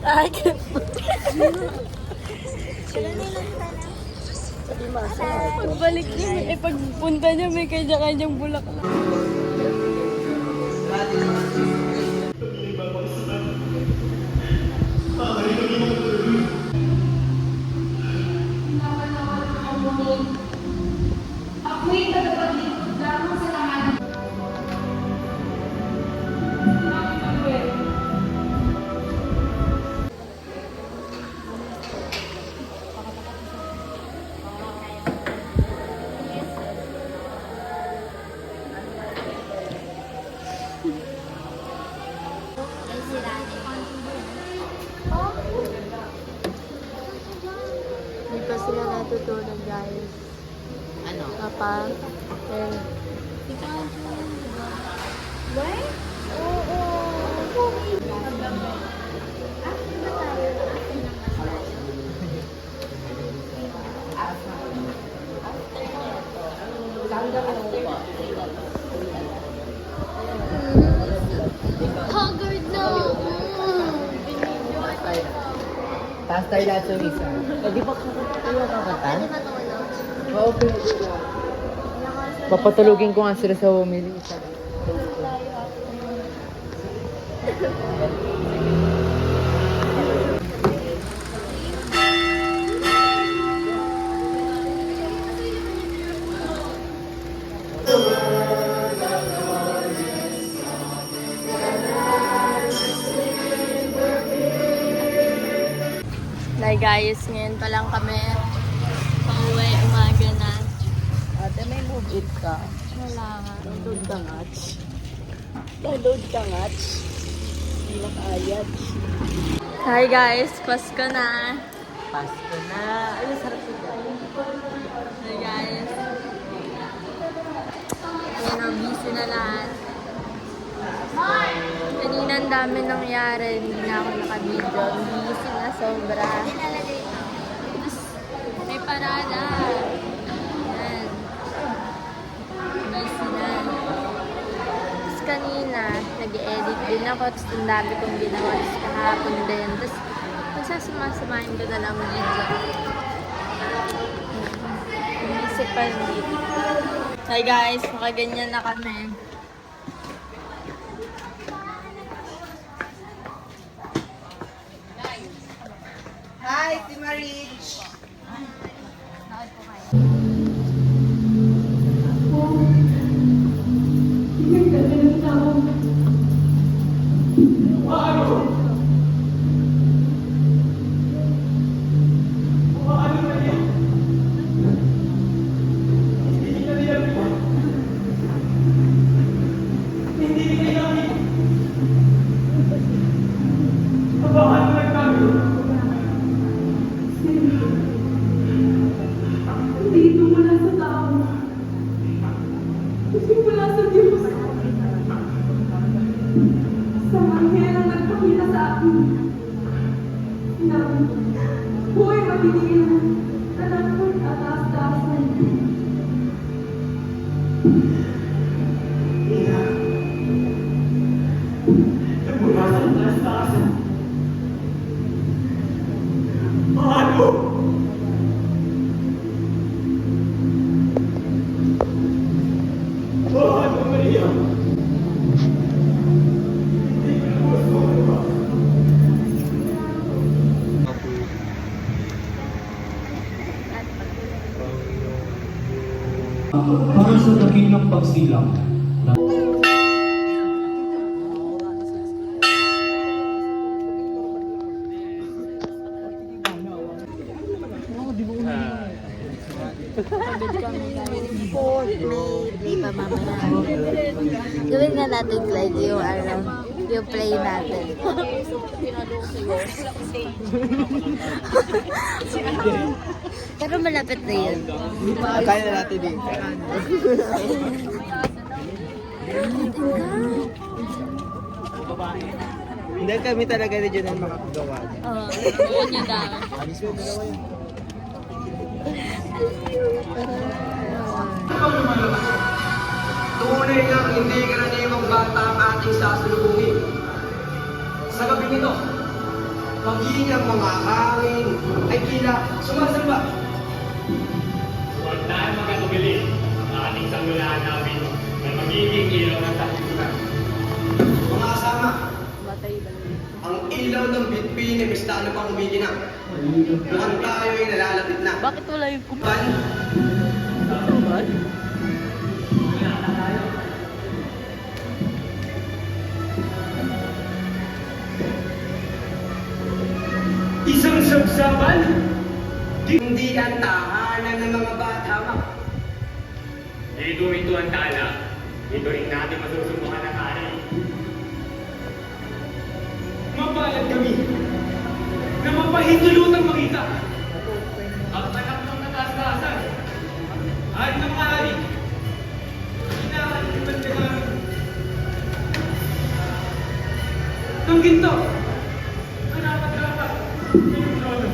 Ay, pagbalik niya, pagpunta niya, may kanya-kanyang bulaklak. Ako'y tagapaglikod lamang sa lahat. Dito sila natutulog, guys. Ano? Kapag, What? Haggard na! Taas tayo lahat sa isa. Di ba kakanta? Oo, papatulugin ko nga sila sa humili. Like guys, ngayon pa lang kami pauwi, umaga na. Ate, may move it ka. Wala nga. Download ka nga. Download ka nga. Hindi na kayat. Hi guys, Pasko na. Pasko na. Ay, sarap siya. Hi guys. Ayan o, busy na lahat. Kanina ang dami nangyari, hindi na ako naka-video. Busy na sobra. Tapos, may parada. Ayan. Busy na. Tapos kanina, nag-edit din ako. Tapos ang dami kong ginawa. Tapos kahapon din. Tapos, magsasama-samahin ko na lang video. Inisip pa rin. Hi guys, makaganyan na kami. Hi, Timarich! Dito mula sa tao. Kasi mula sa Diyos. Sa anghel ang nagpakita sa akin. Sinabi, huwag mabibigyan na lang ko'y ataas-taasan. Ina, nagbukasan na sa taas. Ano? Ano, Maria? Hindi ka na gusto ko ba? Para sa dakilang pagsilang. Play pa mamaya. Gawin nga natin, Clyde, yung play natin. Pero malapit na yun. Kaya na natin din. Hindi kami talaga na dyan ang makakagawa. Oo, yun yung dami. Alis mo, dalawa yun. Tunay na hindi karaniwang bata ang ating sasalubungin. Sa gabi nito, maging ang mga hangin ay tila sumasamba. Huwag tayo magkatubili ang ating sangulaan namin na magiging ilaw ng tapunan. Mga kasama, ang ilaw ng bitbin ay mistano pang umiginang. Mukhang tayo ay nalalapit na. Bakit wala yung Kuban, Isang sabsaban? hindi ang tahanan ng mga bata. Dito ito ang tala. Dito rin natin masusubukan ang hari. Mapalad kami na mapahintulutang makita ang anak ng nataas-taasan. Hari ng mga hari. Hinahalipan ka namin ng ginto. Karapat-rapat sa iyong trono.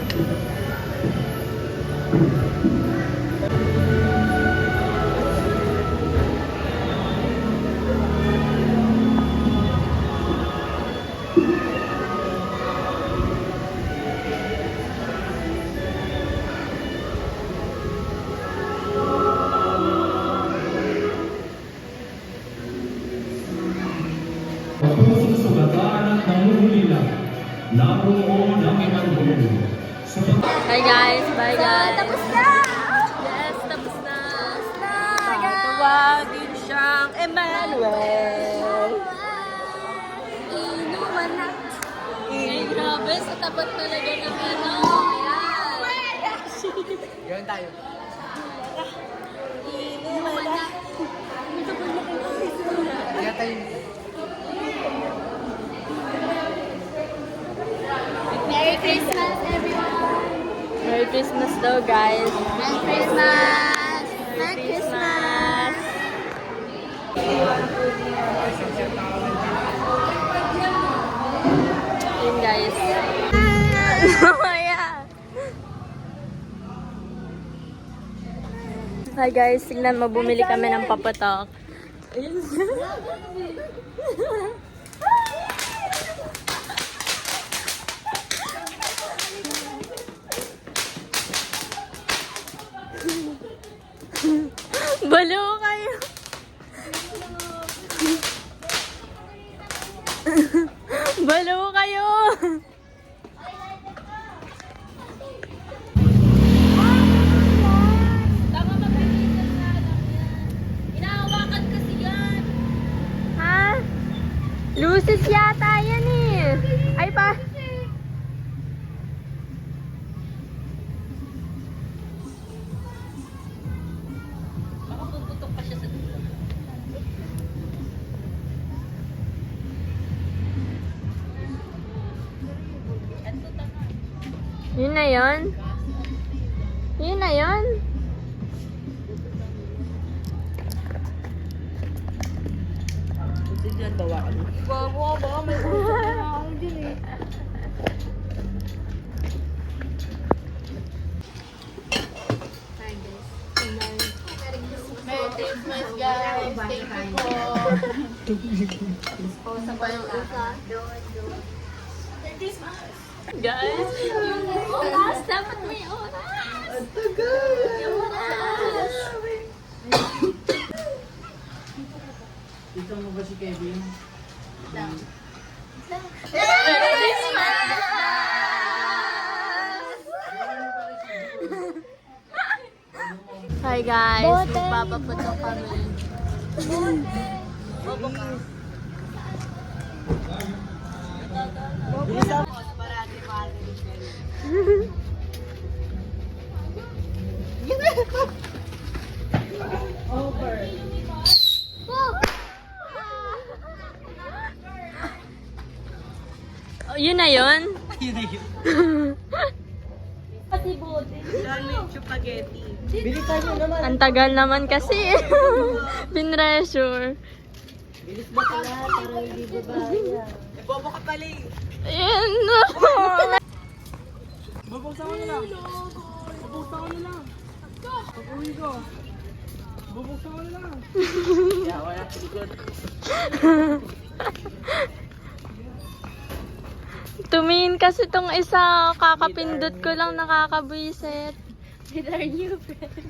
Pusong sugatan at nanguhulila, naroon ang imang gulo. Sa Hi guys, bye guys. Tapos na! Yes, tapos na. Tawagin siyang Emmanuel. Inuman na. Ay, grabe, sa tapat talaga ng ano. Yan tayo. Inuman na. Yan tayo. Merry Christmas, everyone! Merry Christmas daw, guys. Merry Christmas! Merry Christmas! Yun, guys. Mamaya! Hi, guys. Tignan mo, bumili kami ng papatok. Ayun. Balo kayo. Balo kayo. Tama mapilitan na lang yan. Inahawakan kasi yan. Ha? Lucis yata yan eh. Ay pa. Yun na yun? Yun na yun? Baka may usap na ako dyan eh. Merry Christmas guys! Thank you po! Guys, yung oras, dapat may oras. Ang tagal. Yung oras. Dito mo ba si Kevin? Merry Christmas! Hi guys, magpapaputok kami. Bobo ka. Oh, yun na yun? Yun na yun. Bili tayo naman. Ang tagal naman kasi. Pinressure. Bilis ba pala para hindi babaya? Bobo ka pala eh. Ayan no. Bubuksan ko na lang. Bubuksan ko na lang. Pag-uwi ko. Bubuksan ko na lang. Yeah, wala sa likod. Tumingin kasi tong isa, kakapindot ko lang nakakabwisit. With our new friend.